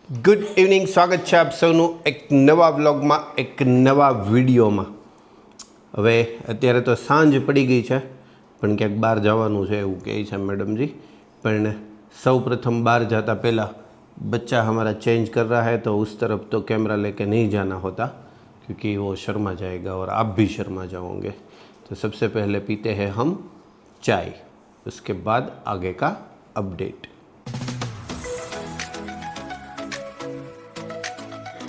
Good evening, સ્વાગત છે આપ સૌનું એક નવા વ્લોગમાં, એક નવા વિડીયોમાં. હવે અત્યારે તો સાંજ પડી ગઈ છે, પણ ક્યાંક બહાર જવાનું છે એવું કહે છે मैडम जी. પણ સૌ प्रथम बाहर जाता पहला बच्चा हमारा चेंज कर रहा है, तो उस तरफ तो कैमरा लेके नहीं जाना होता क्योंकि वो शर्मा जाएगा और आप भी शर्मा जाओगे. तो सबसे पहले पीते हैं हम चाय, उसके बाद आगे का अपडेट.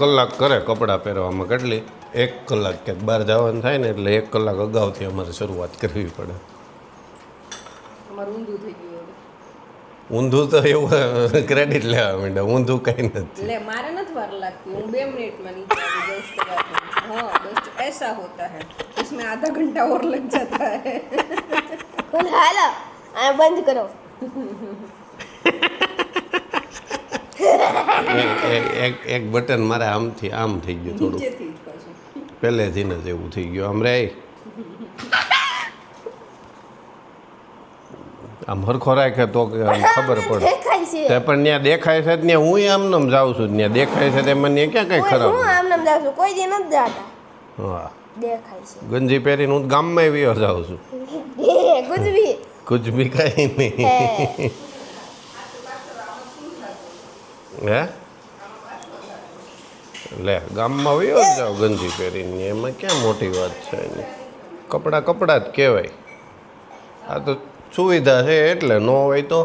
કલાક કરે કપડાં પહેરવામાં, કેટલી 1 કલાક ક્યાંક બહાર જવાનું થાય ને એટલે 1 કલાક અગાઉથી અમારે શરૂઆત કરવી પડે. ઊંધું તો એવું ક્રેડિટ લેવા માંડ્યા, ઊંધું કંઈ નથી. ले मारे न વાર लगती हूँ 2 मिनट में नीचे आ गई उसके बाद. हाँ बस ऐसा होता है, इसमें आधा घंटा और लग जाता है. कौन हालो आ बंद करो. એક બટન મારે આમથી આમ થઈ ગયું, થોડું નીચેથી જ પાછું પહેલેથી જ એવું થઈ ગયું. આમ રે આમ હરખો રાખે તો ખબર પડે. દેખાય છે તે પણ ત્યાં દેખાય છે ત્યાં હું આમ નામ જાઉં છું, ત્યાં દેખાય છે તેમાં ત્યાં ક્યાં કઈ ખરાબ. હું આમ નામ જાઉં છું, કોઈ દી નથી જાતા. હા, દેખાય છે ગંજી પહેરીને હું ગામમાં આવ્યો જાઉં છું. कुछ भी કુછ ભી કઈ નહીં. હે લે ગામમાં વયો જ જાઓ ગંજી પહેરીને, એમાં ક્યાં મોટી વાત છે એની. કપડાં કપડાં જ કહેવાય. આ તો સુવિધા છે એટલે ન હોય તો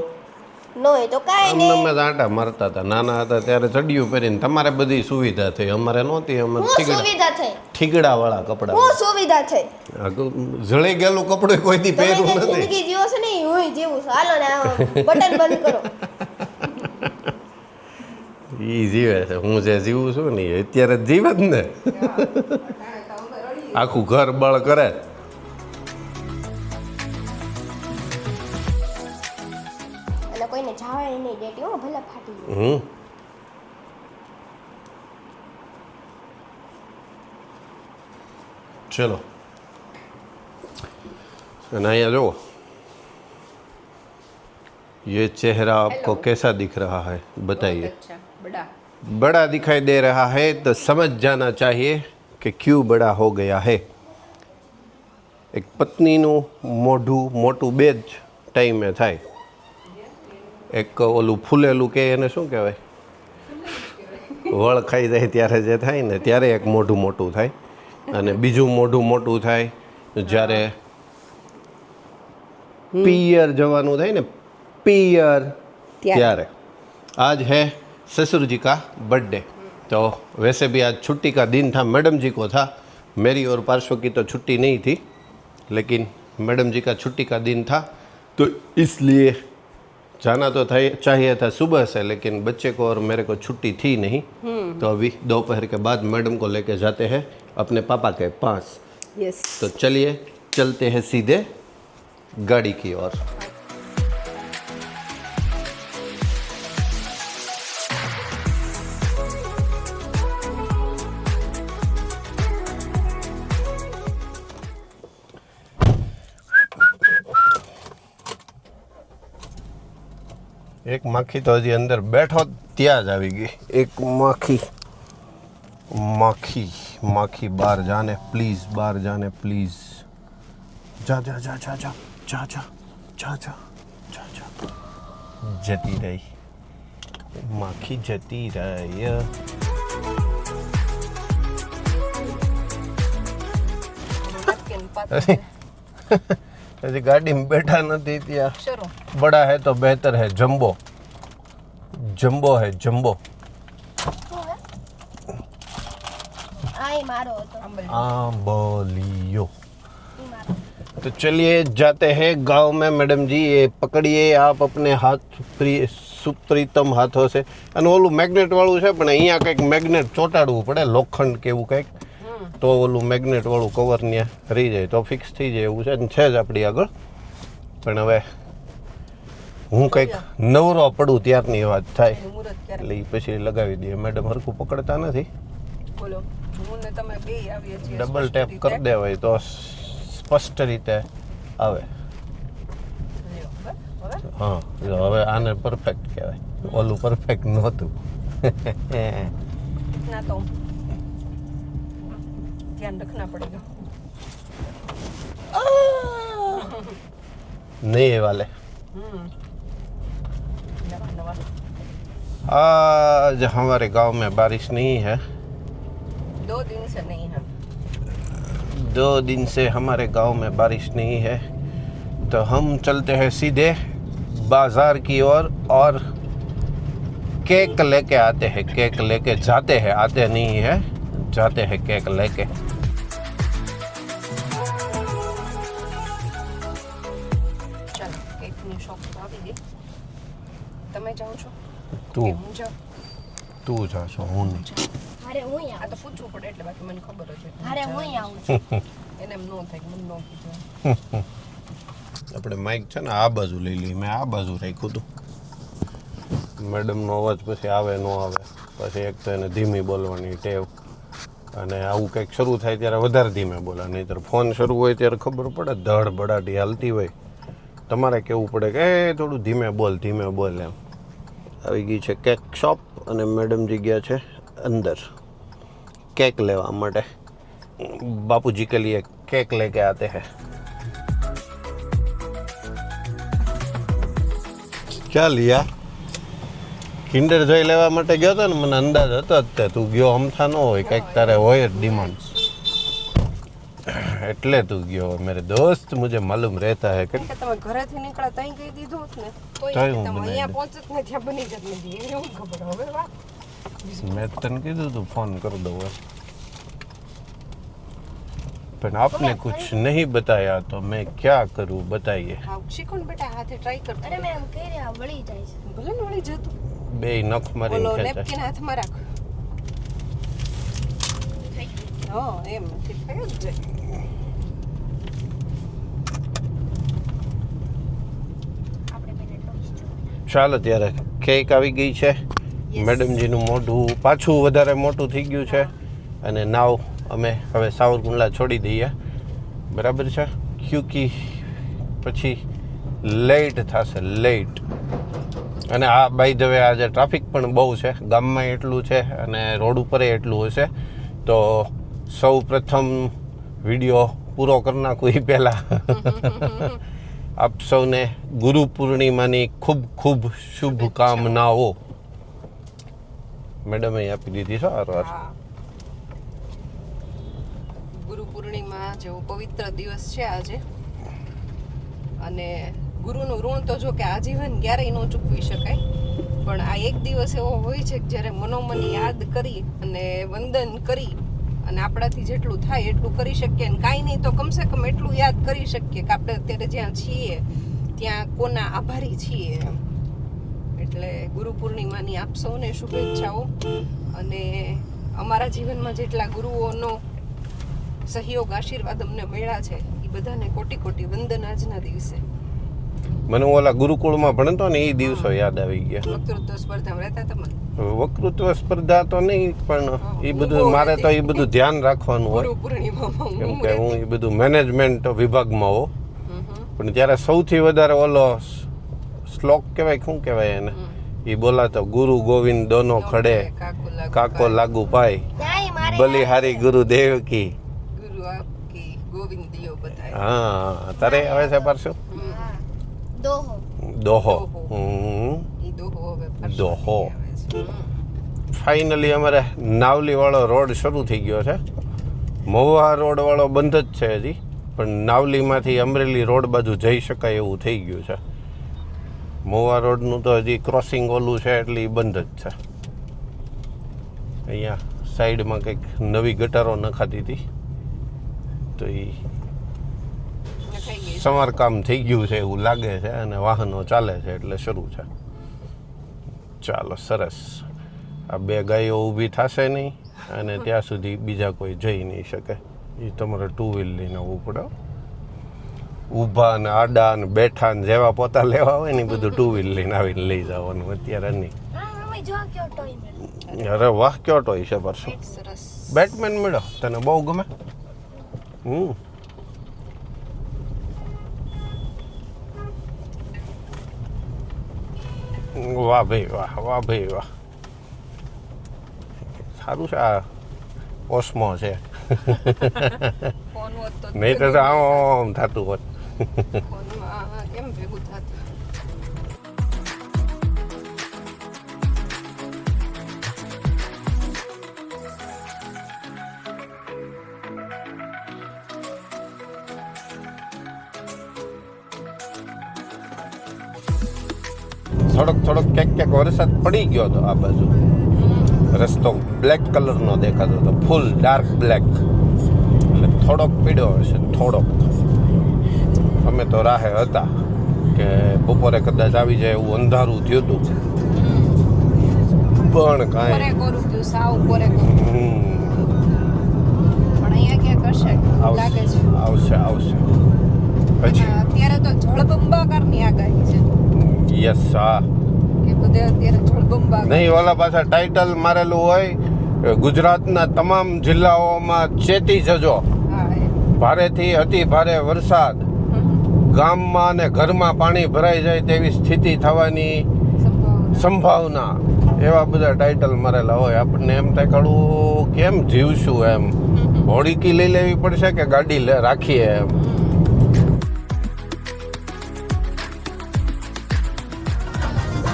નો એ તો કાઈ અમને નહીં. અમે આટા મારતા હતા નાના હતા ત્યારે, ચડિયું પહેરીને. તમારે બધી સુવિધા થઈ, અમારે નહોતી. અમારે હું સુવિધા થઈ, ઠીગડા વાળા કપડાં. હું સુવિધા થઈ. જળી ગયેલું કપડું કોઈ દી તમે પહેર્યું જે નથી. જિંદગી જીવો છો ને હું જીવું છું. હાલો ને આ બટન બંધ કરો. ઈ જીવે છે, હું જે જીવું છું ને એ અત્યારે જ જીવે જ ને. આખું ઘર બળ કરે. એટલે કોઈને જાવાય નહીં દેતી હો, ભલે ફાટી જાય. चलो, અને અહીંયા જુઓ, ये चेहरा आपको कैसा दिख रहा है बताइए. अच्छा बड़ा बड़ा दिखाई दे रहा है तो समझ जाना चाहिए कि क्यों बड़ा हो गया है. એક પત્નીનું મોઢું મોટું બે જ ટાઈમે થાય. એક ઓલું ફૂલેલું કે એને શું કહેવાય, વળ ખાઈ જાય ત્યારે જે થાય ને ત્યારે એક મોઢું મોટું થાય, અને બીજું મોઢું મોટું થાય જ્યારે પિયર જવાનું થાય ને, पियर ત્યારે. आज है ससुर जी का बर्थडे, तो वैसे भी आज छुट्टी का दिन था. मैडम जी को था, मेरी और पार्श्व की तो छुट्टी नहीं थी, लेकिन मैडम जी का छुट्टी का दिन था, तो इसलिए जाना तो था चाहिए था सुबह से, लेकिन बच्चे को और मेरे को छुट्टी थी नहीं. तो अभी दोपहर के बाद मैडम को लेके जाते हैं अपने पापा के पास. यस. तो चलिए चलते हैं सीधे गाड़ी की ओर. એક માખી તો હજી અંદર બેઠો ત્યાં જ આવી ગઈ. એક માખી બહાર જાને પ્લીઝ, બહાર જાને પ્લીઝ. જા જા જા જા જા જા જા જા જા જા જા. જતી રહી માખી, જતી રહી. હજી ગાડીમાં બેઠા નથી ત્યાં. શરૂ बड़ा है तो बेहतर है जंबो. जंबो है जंबो. આય મારો હતો. आंबोलियो. ઈ મારો. तो चलिए जाते हैं गांव में. मैडम जी ये पकड़िए आप अपने हाथ, सुप्रीतम हाथों से. અને ઓલું મેગ્નેટ વાળું છે, પણ અહીંયા કંઈક મેગ્નેટ ચોંટાડવું પડે, લોખંડ કે એવું કંઈક, તો ઓલું મેગ્નેટ વાળું કવર ત્યાં રહી જાય તો ફિક્સ થઈ જાય એવું છે. છે જ આપણી આગળ, પણ હવે હું કંઈક નવરો પડું ત્યારની વાત થાય મુહૂર્ત ક્યારે એટલે ઈ પછી લગાવી દઈએ. મેડમ હરખું પકડતા નથી, બોલો. હું ને તમે બે આવીએ છીએ. ડબલ ટેપ કરી દેવાય તો સ્પષ્ટ રીતે આવે. લ્યો, બસ. હવે હા, જો હવે આને પરફેક્ટ કહેવાય, ઓલું પરફેક્ટ નહોતું. इतना तो ध्यान रखना पड़ेगा। नहीं है वाले नवा नवा आज हमारे गांव में बारिश नहीं है। 2 दिन से नहीं है। 2 दिन से हमारे गांव में बारिश नहीं है, तो हम चलते हैं सीधे बाजार की ओर और केक लेके आते हैं। केक लेके जाते हैं, आते नहीं है, जाते हैं केक लेके। ચાલો કેકની શોપ આવી ગઈ. તમે જાઓ છો તું કે હું જાઉં? તું જાશો, હું નહીં. અરે હું આ તો પૂછવું પડે એટલે બાકી મને ખબર જ હોય. અરે હું આવું છું. એને એમ ન થાય મને ન કીધું. આપણે માઇક છે ને આ બાજુ લઈ લઈએ. મેં આ બાજુ રાખ્યું હતું. મેડમનો અવાજ પછી આવે ન આવે, પછી એક તો એને ધીમી બોલવાની ટેવ, અને આવું કંઈક શરૂ થાય ત્યારે વધારે ધીમે બોલે, નહીંતર ફોન શરૂ હોય ત્યારે ખબર પડે ધડ બડાટી હાલતી હોય, તમારે કહેવું પડે કે એ થોડું ધીમે બોલ એમ. આવી ગઈ છે કેક શોપ અને મેડમજી ગયા છે અંદર કેક લેવા માટે. બાપુજી કે લીએ કેક લેકે આતે હૈ. ક્યાં લિયા? કિન્ડર જોઈ લેવા માટે ગયો હતો ને, મને અંદાજ હતો જ તે તું ગયો અમથા ન હોય, કંઈક તારે હોય જ ડિમાન્ડ, એટલે તું ગયો. મેરે દોસ્ત મુझे मालूम रहता है કે કે તમે ઘરેથી નીકળ્યા ત્યાં કહી દીધું હોત ને તોય તોય હું તમે બનાવી અહીંયા દઉં. પહોંચત ને ત્યાં બની જત નથી. એવી હું ખબર હવે વાહ. મેં તને કીધું તું ફોન કરી દઉં એમ. પણ આપને कुछ नहीं बताया तो मैं क्या करूं, बताइए. હા શીખો ને બેટા, હાથે ટ્રાય કરતો. અરે મેં એમ કહી રહ્યા વળી જાય છે. ભલે ને વળી જતું. બે નખ મારીને બોલો ખેંચાય. નેપકિન હાથમાં રાખ. થઈ ગયું. હા એમ નથી થયું જ જાય. આપણે પહેલા ટોસ્ટ જોયું. ચાલો ત્યારે કેક આવી ગઈ છે. મેડમજીનું મોઢું પાછું વધારે મોટું થઈ ગયું છે, અને નાવ અમે હવે સાવરકુંડલા છોડી દઈએ, બરાબર છે, ક્યુકી પછી લેટ થશે, લેટ. અને આ બાય ધ વે આજે ટ્રાફિક પણ બહુ છે, ગામમાં એટલું છે અને રોડ ઉપર એટલું હશે. તો સૌ પ્રથમ વિડીયો પૂરો કરી નાખું એ પહેલાં આપ સૌને ગુરુ પૂર્ણિમાની ખૂબ ખૂબ શુભકામનાઓ. મેડમે આપી દીધી છે હારવાર. હા. ગુરુ પૂર્ણિમા જેવો પવિત્ર દિવસ છે આજે, અને ગુરુનું ઋણ તો જો કે આજીવન ક્યારેય ન ચૂકવી શકાય, પણ આ એક દિવસ એવો હોય છે કે જ્યારે મનોમન યાદ કરી અને વંદન કરી અને આપણાથી જેટલું થાય એટલું કરી શકીએ, અને કાંઈ નહીં તો કમસે કમ એટલું યાદ કરી શકીએ કે આપણે અત્યારે જ્યાં છીએ ત્યાં કોના આભારી છીએ એમ. એટલે ગુરુ પૂર્ણિમાની આપ સૌને શુભેચ્છાઓ, અને અમારા જીવનમાં જેટલા ગુરુઓનો સહયોગ આશીર્વાદ અમને મળ્યા છે એ બધાને કોટી કોટી વંદન આજના દિવસે. મને ઓલા ગુરુકુળમાં ભણતો ને એ દિવસો યાદ આવી ગયા. વક્તૃત્વ સ્પર્ધામાં રહેતા તમે? વક્તૃત્વ સ્પર્ધા તો નહીં, પણ એ બધું મારે તો એ બધું ધ્યાન રાખવાનું હોય, ગુરુ પૂર્ણિમામાં કેમ હું કે હું એ બધું મેનેજમેન્ટ વિભાગમાં હોઉં. હમ. પણ ત્યારે સૌથી વધારે ઓલો શ્લોક કહેવાય, શું કહેવાય એને, એ બોલાતો ગુરુ ગોવિંદ દોનો ખડે કાકો લાગુ પાય ત્યાંય મારે બલિહારી ગુરુદેવ કી. ગુરુ આપકી ગોવિંદ દિયો બધાય. હા, તારે આવે છે પાછું હા. દોહો. દોહો. ઈ દોહો હવે પાછો દોહો. આવે છે. ફાઇનલી અમારે નાવલીવાળો રોડ શરૂ થઈ ગયો છે. મહુવા રોડવાળો બંધ જ છે હજી, પણ નાવલીમાંથી અમરેલી રોડ બાજુ જઈ શકાય એવું થઈ ગયું છે. મહુવા રોડનું તો હજી ક્રોસિંગ ઓલું છે એટલે એ બંધ જ છે. અહીંયા સાઈડમાં કંઈક નવી ગટારો નખાતી હતી, તો એ નખાઈ ગઈ. સમારકામ થઈ ગયું છે એવું લાગે છે, અને વાહનો ચાલે છે એટલે શરૂ છે. ચાલો સરસ. આ બે ગાયો ઊભી થશે નહીં, અને ત્યાં સુધી બીજા કોઈ જઈ નહીં શકે. એ તમારે 2 વ્હીલ લઈને આવવું પડે. ઊભા ને આડા ને બેઠા ને જેવા પોતા લેવા હોય ને એ બધું 2 વ્હીલ લઈને આવીને લઈ જવાનું. અત્યારે નહીં. હા મમ્મી જો કેવો ટોય મળ્યો. અરે વાહ, કયો ટોય છે પરસો. સરસ. બેટમેન મળ્યો, તને બહુ ગમે? વાહ ભાઈ વાહ, વાહ ભાઈ વાહ. સારું છે આ ઓસ્મો છે ફોન હોત તો નહીં તો આમ થતું હોત ફોનમાં કેમ ભેગું થતું. થોડોક ક્યાંક વરસાદ પડી ગયો હતો આ બાજુ રસ્તો બ્લેક કલરનો દેખાતો હતો ફૂલ ડાર્ક બ્લેક એટલે થોડોક પીડ્યો હશે થોડોક અમે તો રાહે હતા કે બપોરે કદાચ આવી જાય એવું અંધારું થયું હતું પણ કાંઈ કોરે કોરું થયું, સાવ કોરે કોરું. પણ અહીંયા ક્યાંક હશે લાગે છે. આવશે પછી અત્યારે તો જળબંબાકારની આગાહી છે યસ હા કે બધે અત્યારે જળબંબાકાર. નહીં ઓલા પાછા ટાઇટલ મારેલું હોય ગુજરાતના તમામ જિલ્લાઓમાં ચેતી જજો હા એ. ભારેથી અતિ ભારે વરસાદ ગામમાં અને ઘરમાં પાણી ભરાઈ જાય તેવી સ્થિતિ થવાની સંભાવના. સંભાવના એવા બધા ટાઇટલ મારેલા હોય આપણને એમ થાય કાળું કેમ જીવશું એમ હોડીકી લઈ લેવી પડશે કે ગાડી રાખીએ એમ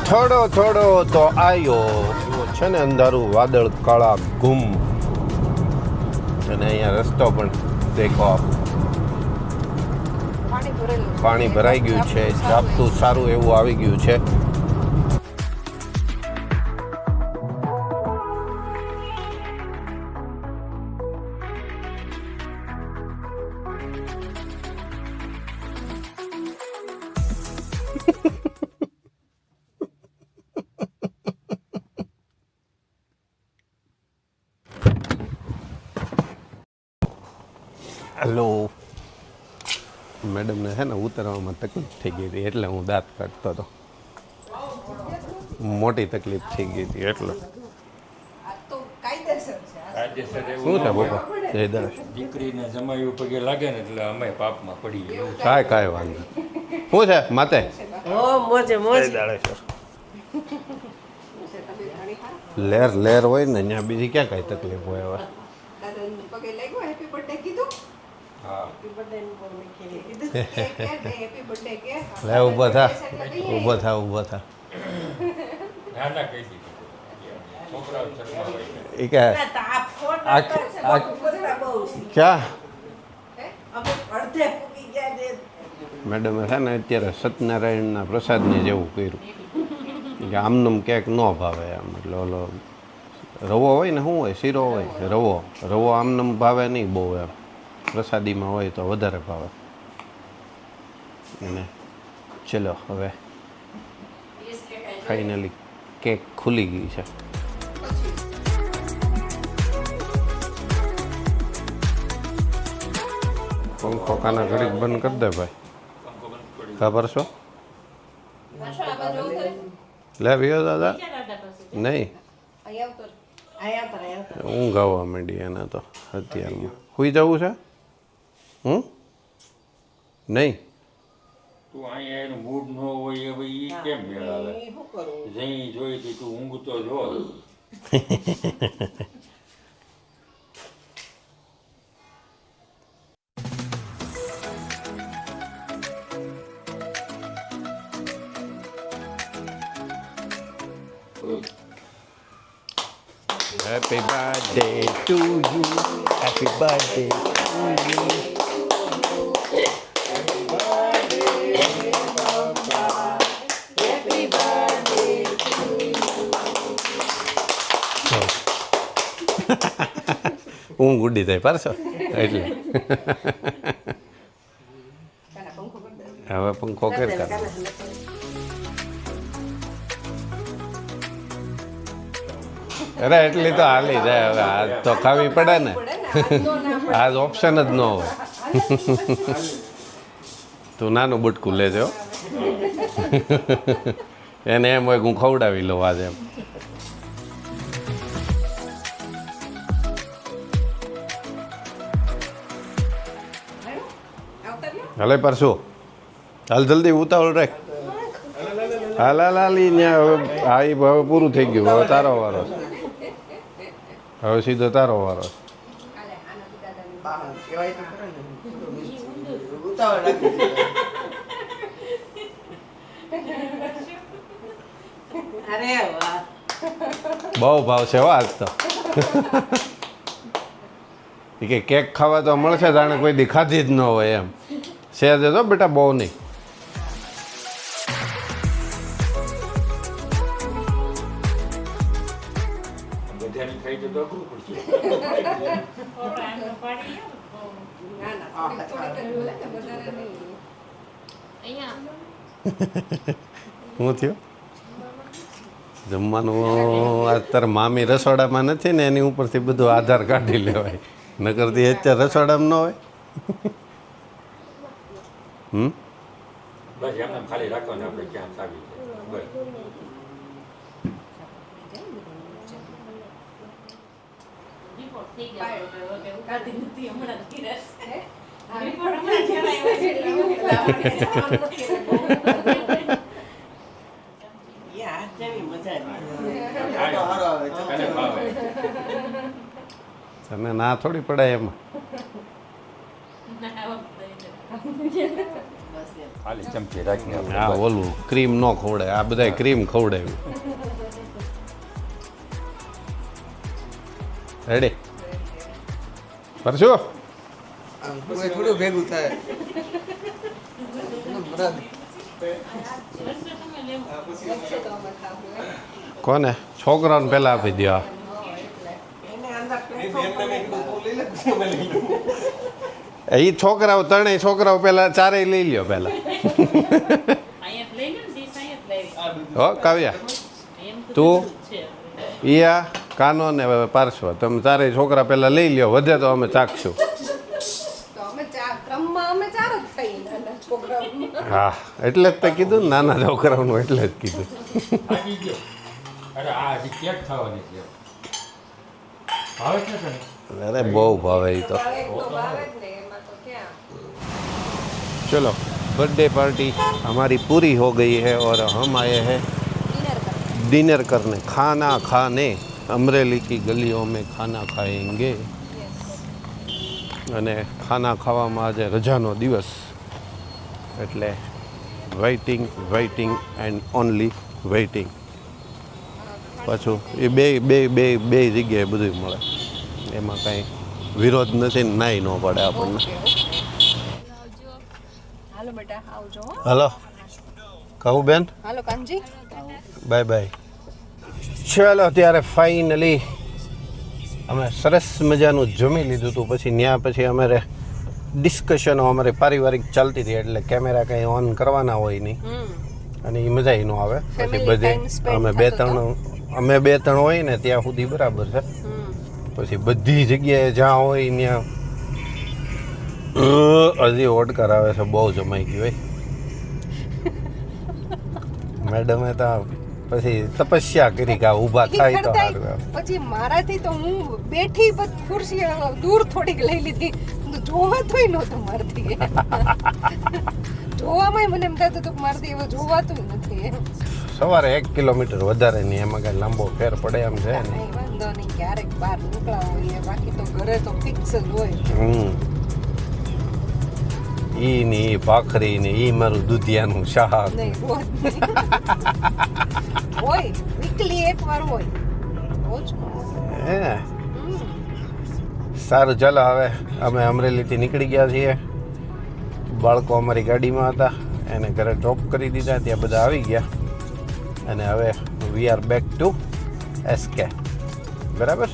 થોડો તો આયો એવો છે ને અંધારું વાદળ કાળા ગુમ અને અહીંયા રસ્તો પણ દેખો પાણી ભરેલું છે. પાણી ભરાઈ ગયું છે ઝાપટું સારું એવું આવી ગયું છે હેલો મેડમને છે ને ઉતરવામાં તકલીફ થઈ ગઈ હતી એટલે હું દાંત કાઢતો હતો મોટી તકલીફ થઈ ગઈ હતી એટલે આ તો કાયદેસર છે. કાયદેસર એવું શું છે ન હોય. બાપા જય દાસ દીકરીને જમાયું પગે લાગે ને એટલે અમે પાપમાં પડી ગયું કાંઈ વાંધો શું છે માતે મોજે જય દાડેશ્વર લેર હોય ને ત્યાં બીજી ક્યાં કાંઈ તકલીફ હોય હવે દાદાને પગે લાગ્યો હેપી બર્થડે કીધું. હા હેપી બર્થડે કે લે ઊભો થા ઊભો થા ના ના કહી દીધું છોકરાઓ ચશ્મા હોય એ કે ક્યાં મેડમે છે ને અત્યારે સત્યનારાયણના પ્રસાદને જેવું કર્યું કે આમનામ ક્યાંક ન ભાવે એમ એટલે ઓલો રવો હોય ને શું હોય શીરો હોય રવો આમનામ ભાવે નહીં બહુ એમ પ્રસાદીમાં હોય તો વધારે ભાવે અને ચલો હવે ફાઇનલી કેક ખુલી ગઈ છે પંખો કાના ઘડીક બંધ કરી દે ભાઈ ખબર છો લે વિયો દાદા નહીં ઊંઘ આવવા માંડી એને તો અત્યારમાં સુઈ જવું છે નહીં તું અહીંયા એનું મૂડ ન હોય હવે ઈ કેમ મેળ આવે જઈ જોઈ તી તું ઊંઘતો જો Happy birthday to you. Happy birthday to you. ઊંઘ ઉડી જાય પારસો એટલે હવે પંખો કરતા અરે એટલી તો હાલી જાય હવે આજ તો ખાવી પડે ને આજ ઓપ્શન જ ન હોય તું નાનું બટકું લેજો એને એમ હોય કે હું ખવડાવી લઉં આજે એમ હાલે પરસું હાલ જલ્દી ઉતાવળ રાખ હાલ હાલ હાલ ઈ ન્યા હવે હા ઈ હવે પૂરું થઈ ગયું હવે તારો વારો હવે સીધો તારો વારો છે. કહેવાય તો ખરા ને. ઉતાવળ રાખી દીધી. અરે વાહ. બહુ ભાવ છે હો આજ તો. ઈ કે કેક ખાવા તો મળશે જાણે કોઈ દી ખાધી જ ન હોય એમ. છે દેજો બેટા બહુ નહીં. બધાની ખાઈ તો અઘરું પડશે. શું થયું જમવાનું આજ તારા મામી રસોડામાં નથી ને એની ઉપરથી બધું આધાર કાઢી લેવાય નકરથી અત્યારે રસોડામાં ન હોય. બસ એમને ખાલી રાખવાનું આપણે ક્યાં સાવી છે બસ. યા જેવી મજા હારો આવે અને ભાવે. તને ના થોડી પડાય એમાં. ખાલી ચમચી રાખીને આપણે આ બસ. ઓલું ક્રીમ ન ખવડાય આ બધા ક્રીમ ખવડાવ્યું. રેડી પરશું થોડું ભેગું થાય. કોને છોકરાઓને પહેલા આપી દો. એને અંદર એ છોકરાઓ ત્રણેય છોકરાઓ પહેલા ચારેય લઈ લ્યો પહેલા. હો કાવ્યા તું ઈયા કાનો ને પાર્શ્વ તમે ચારેય છોકરા પહેલા લઈ લ્યો વધે તો અમે ચાખશું. તો અમે ક્રમમાં અમે ચાર જ ખાઈએ નાના છોકરાઓમાં. હા એટલે જ તે કીધું ને નાના છોકરાઓનું એટલે જ કીધું. થાકી ગયો. અરે આ હજી કેક ખાવાની છે. ભાવે છે ને તને? અરે બહુ ભાવે એ તો. એક તો ભાવે જ ને એમાં તો ક્યાં. चलो बर्थडे पार्टी हमारी पूरी हो गई है और हम आए हैं डिनर करने खाना खाने अमरेली की गलियों में खाना खाएंगे અને ખાના ખાવામાં આજે રજાનો દિવસ એટલે waiting waiting and only waiting. પાછું એ બે બે બે બે જગ્યાએ બધું મળે એમાં કાંઈ વિરોધ નથી ને નાઈ ન પડે આપણને. હાલો બેટા આવજો હો. હલો કહું બેન હાલો કાનજી. Bye bye. ચાલો ત્યારે ફાઇનલી અમે સરસ મજાનું જમી લીધું હતું પછી ત્યાં પછી અમારે ડિસ્કશનો અમારે પારિવારિક ચાલતી હતી એટલે કેમેરા કંઈ ઓન કરવાના હોય નહીં અને એ મજા ન આવે. પછી Family બધે time spend અમે બે ત્રણ હોય ને ત્યાં સુધી બરાબર છે. પછી બધી જગ્યાએ જ્યાં હોય ત્યાં હજી ઓડકાર આવે છે બહુ જમાઈ ગયું હોય. મેડમે તો પછી તપસ્યા કરી કે આ ઊભા થાય તો સારું એમ. પછી મારાથી તો હું બેઠી ખુરશી દૂર થોડીક લઈ લીધી જોવાતુંય નહોતું મારથી. જોવામાં મને એમ થતું હતું કે મારથી એવું જોવાતું નથી. સવારે 1 કિલોમીટર વધારે નહીં એમાં કાંઈ લાંબો ફેર પડે એમ છે ને. કાંઈ વાંધો નહીં ક્યારેક બહાર નીકળ્યા હોઈએ બાકી તો ઘરે તો ફિક્સ જ હોય. ઈ ને ઈ ભાખરી ને ઈ મારું દૂધિયાનું શાક. નહીં રોજ નહીં. હોય વીકલી એકવાર હોય રોજ ન હોય. હે સારું ચાલો હવે અમે અમરેલીથી નીકળી ગયા છીએ. બાળકો અમારી ગાડીમાં હતા એને ઘરે ડ્રોપ કરી દીધા ત્યાં બધા આવી ગયા અને હવે we are back to SK બરાબર.